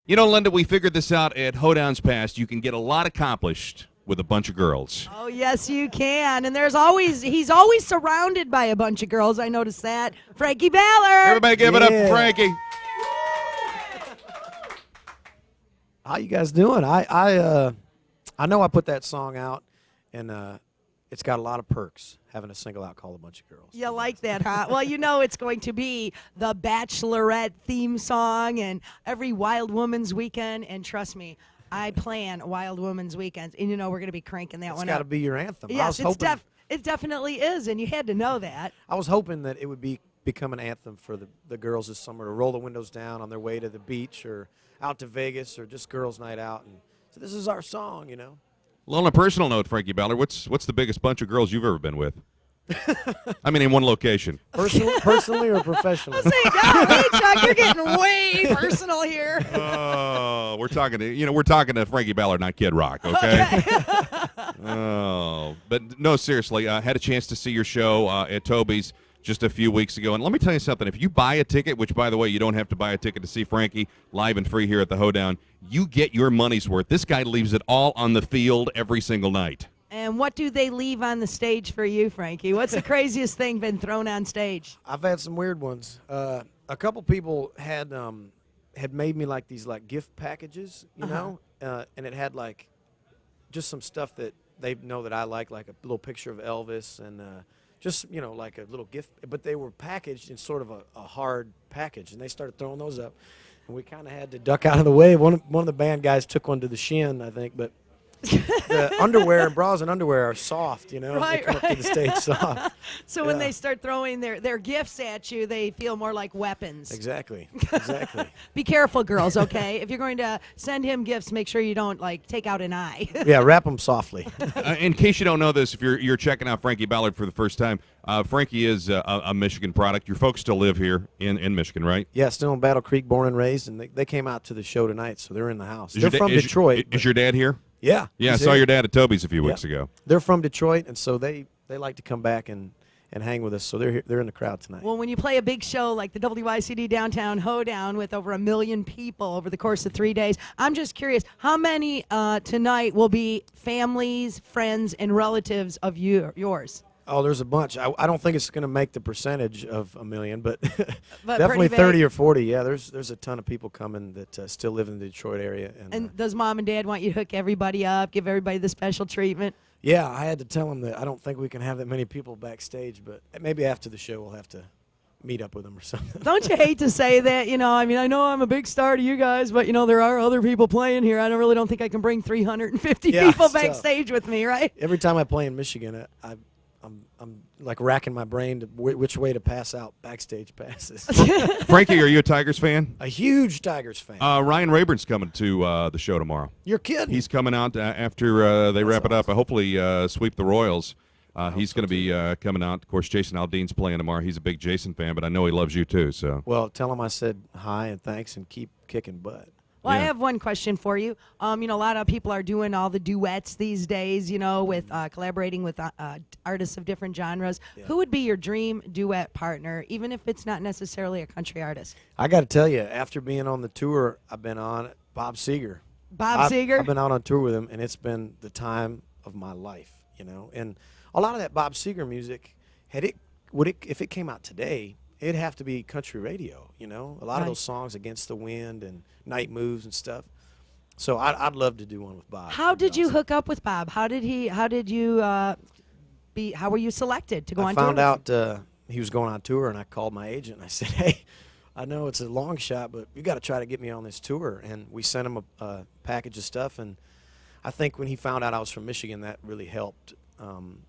You know, Linda, we figured this out at Hoedown's Past. You can get a lot accomplished with a bunch of girls. Oh, yes, you can. And he's always surrounded by a bunch of girls. I noticed that. Frankie Ballard. Everybody give it up for Frankie. How you guys doing? I know I put that song out, and it's got a lot of perks, having a single out called A Bunch of Girls. You like that, huh? Well, you know it's going to be the Bachelorette theme song and every Wild Woman's Weekend. And trust me, I plan Wild Woman's Weekends, and you know we're going to be cranking that one up. It's got to be your anthem. Yes, it definitely is, and you had to know that. I was hoping that it would become an anthem for the girls this summer to roll the windows down on their way to the beach or out to Vegas or just girls' night out. And so this is our song, you know. Well, on a personal note, Frankie Ballard, what's the biggest bunch of girls you've ever been with? I mean, in one location. Personally or professionally? Say, golly, Chuck, you're getting way personal here. Oh, we're talking to Frankie Ballard, not Kid Rock, okay? Oh, but no, seriously, I had a chance to see your show at Toby's just a few weeks ago, and let me tell you something. If you buy a ticket, which, by the way, you don't have to buy a ticket to see Frankie live and free here at the Hoedown, you get your money's worth. This guy leaves it all on the field every single night. And what do they leave on the stage for you, Frankie? What's the craziest thing been thrown on stage? I've had some weird ones. A couple people had made me like these gift packages, you know, and it had just some stuff that they know that I like a little picture of Elvis and just, you know, like a little gift. But they were packaged in sort of a hard package, and they started throwing those up. And we kind of had to duck out of the way. One of the band guys took one to the shin, I think, but the underwear and bras and underwear are soft, you know. Right, they come up to the stage soft. So when they start throwing their gifts at you, they feel more like weapons. Exactly. Be careful, girls, okay? If you're going to send him gifts, make sure you don't, take out an eye. Yeah, wrap them softly. In case you don't know this, if you're checking out Frankie Ballard for the first time, Frankie is a Michigan product. Your folks still live here in Michigan, right? Yeah, still in Battle Creek, born and raised, and they came out to the show tonight, so they're in the house. They're from Detroit. Is your dad here? Yeah. Yeah, I saw your dad at Toby's a few weeks ago. They're from Detroit, and so they like to come back and hang with us, so they're in the crowd tonight. Well, when you play a big show like the WYCD Downtown Hoedown with over 1 million people over the course of 3 days, I'm just curious, how many tonight will be families, friends, and relatives of yours? Oh, there's a bunch. I don't think it's going to make the percentage of 1 million, but, but definitely 30 or 40. Yeah, there's a ton of people coming that still live in the Detroit area. And does Mom and Dad want you to hook everybody up, give everybody the special treatment? Yeah, I had to tell them that I don't think we can have that many people backstage, but maybe after the show we'll have to meet up with them or something. Don't you hate to say that? You know, I mean, I know I'm a big star to you guys, but, you know, there are other people playing here. I really don't think I can bring 350 people backstage with me, right? Every time I play in Michigan, I'm racking my brain to which way to pass out backstage passes. Frankie, are you a Tigers fan? A huge Tigers fan. Ryan Rayburn's coming to the show tomorrow. You're kidding. He's coming out after they wrap it up. Hopefully sweep the Royals. He's going to be coming out. Of course, Jason Aldean's playing tomorrow. He's a big Jason fan, but I know he loves you too. So. Well, tell him I said hi and thanks and keep kicking butt. Well, I have one question for you. You know, a lot of people are doing all the duets these days, you know, with collaborating with artists of different genres. Yeah. Who would be your dream duet partner, even if it's not necessarily a country artist? I got to tell you, after being on the tour I've been on, Bob Seger. Bob Seger? I've been out on tour with him, and it's been the time of my life, you know. And a lot of that Bob Seger music, if it came out today, it'd have to be country radio, you know. A lot of those songs, Against the Wind and Night Moves and stuff. So I'd love to do one with Bob. How did you hook up with Bob? How were you selected to go on tour? I found out he was going on tour, and I called my agent and I said, hey, I know it's a long shot, but you got to try to get me on this tour. And we sent him a package of stuff, and I think when he found out I was from Michigan, that really helped.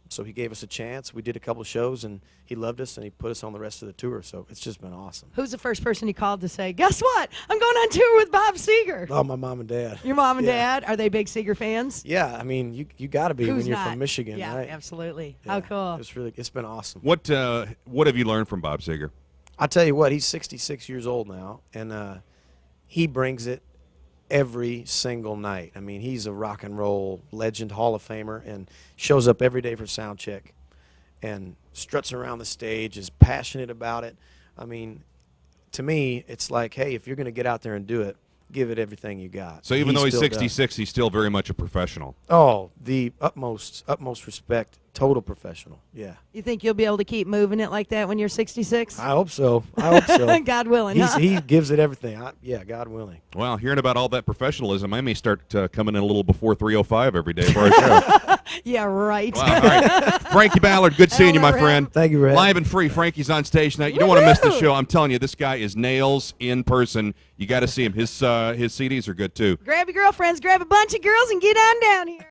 So he gave us a chance. We did a couple shows, and he loved us, and he put us on the rest of the tour. So it's just been awesome. Who's the first person you called to say, guess what? I'm going on tour with Bob Seger? Oh, my mom and dad. Your mom and dad? Are they big Seger fans? Yeah, I mean, you got to be when you're from Michigan, yeah, right? Absolutely. Yeah, how cool. It's been awesome. What have you learned from Bob Seger? I'll tell you what, he's 66 years old now, and he brings it every single night. I mean, he's a rock and roll legend, Hall of Famer, and shows up every day for sound check and struts around the stage, is passionate about it. I mean, to me, it's like, hey, if you're going to get out there and do it, give it everything you got. So even though he's still does. 66, he's still very much a professional. Oh, the utmost respect, total professional. Yeah. You think you'll be able to keep moving it like that when you're 66? I hope so. I hope so. God willing. huh? He gives it everything. Yeah, God willing. Well, hearing about all that professionalism, I may start coming in a little before 3:05 every day for our show. Yeah, right. Wow, all right. Frankie Ballard, good seeing you, my friend. Thank you, Red. Live and free, Frankie's on stage tonight. You don't want to miss the show. I'm telling you, this guy is nails in person. You got to see him. His CDs are good too. Grab your girlfriends, grab a bunch of girls, and get on down here.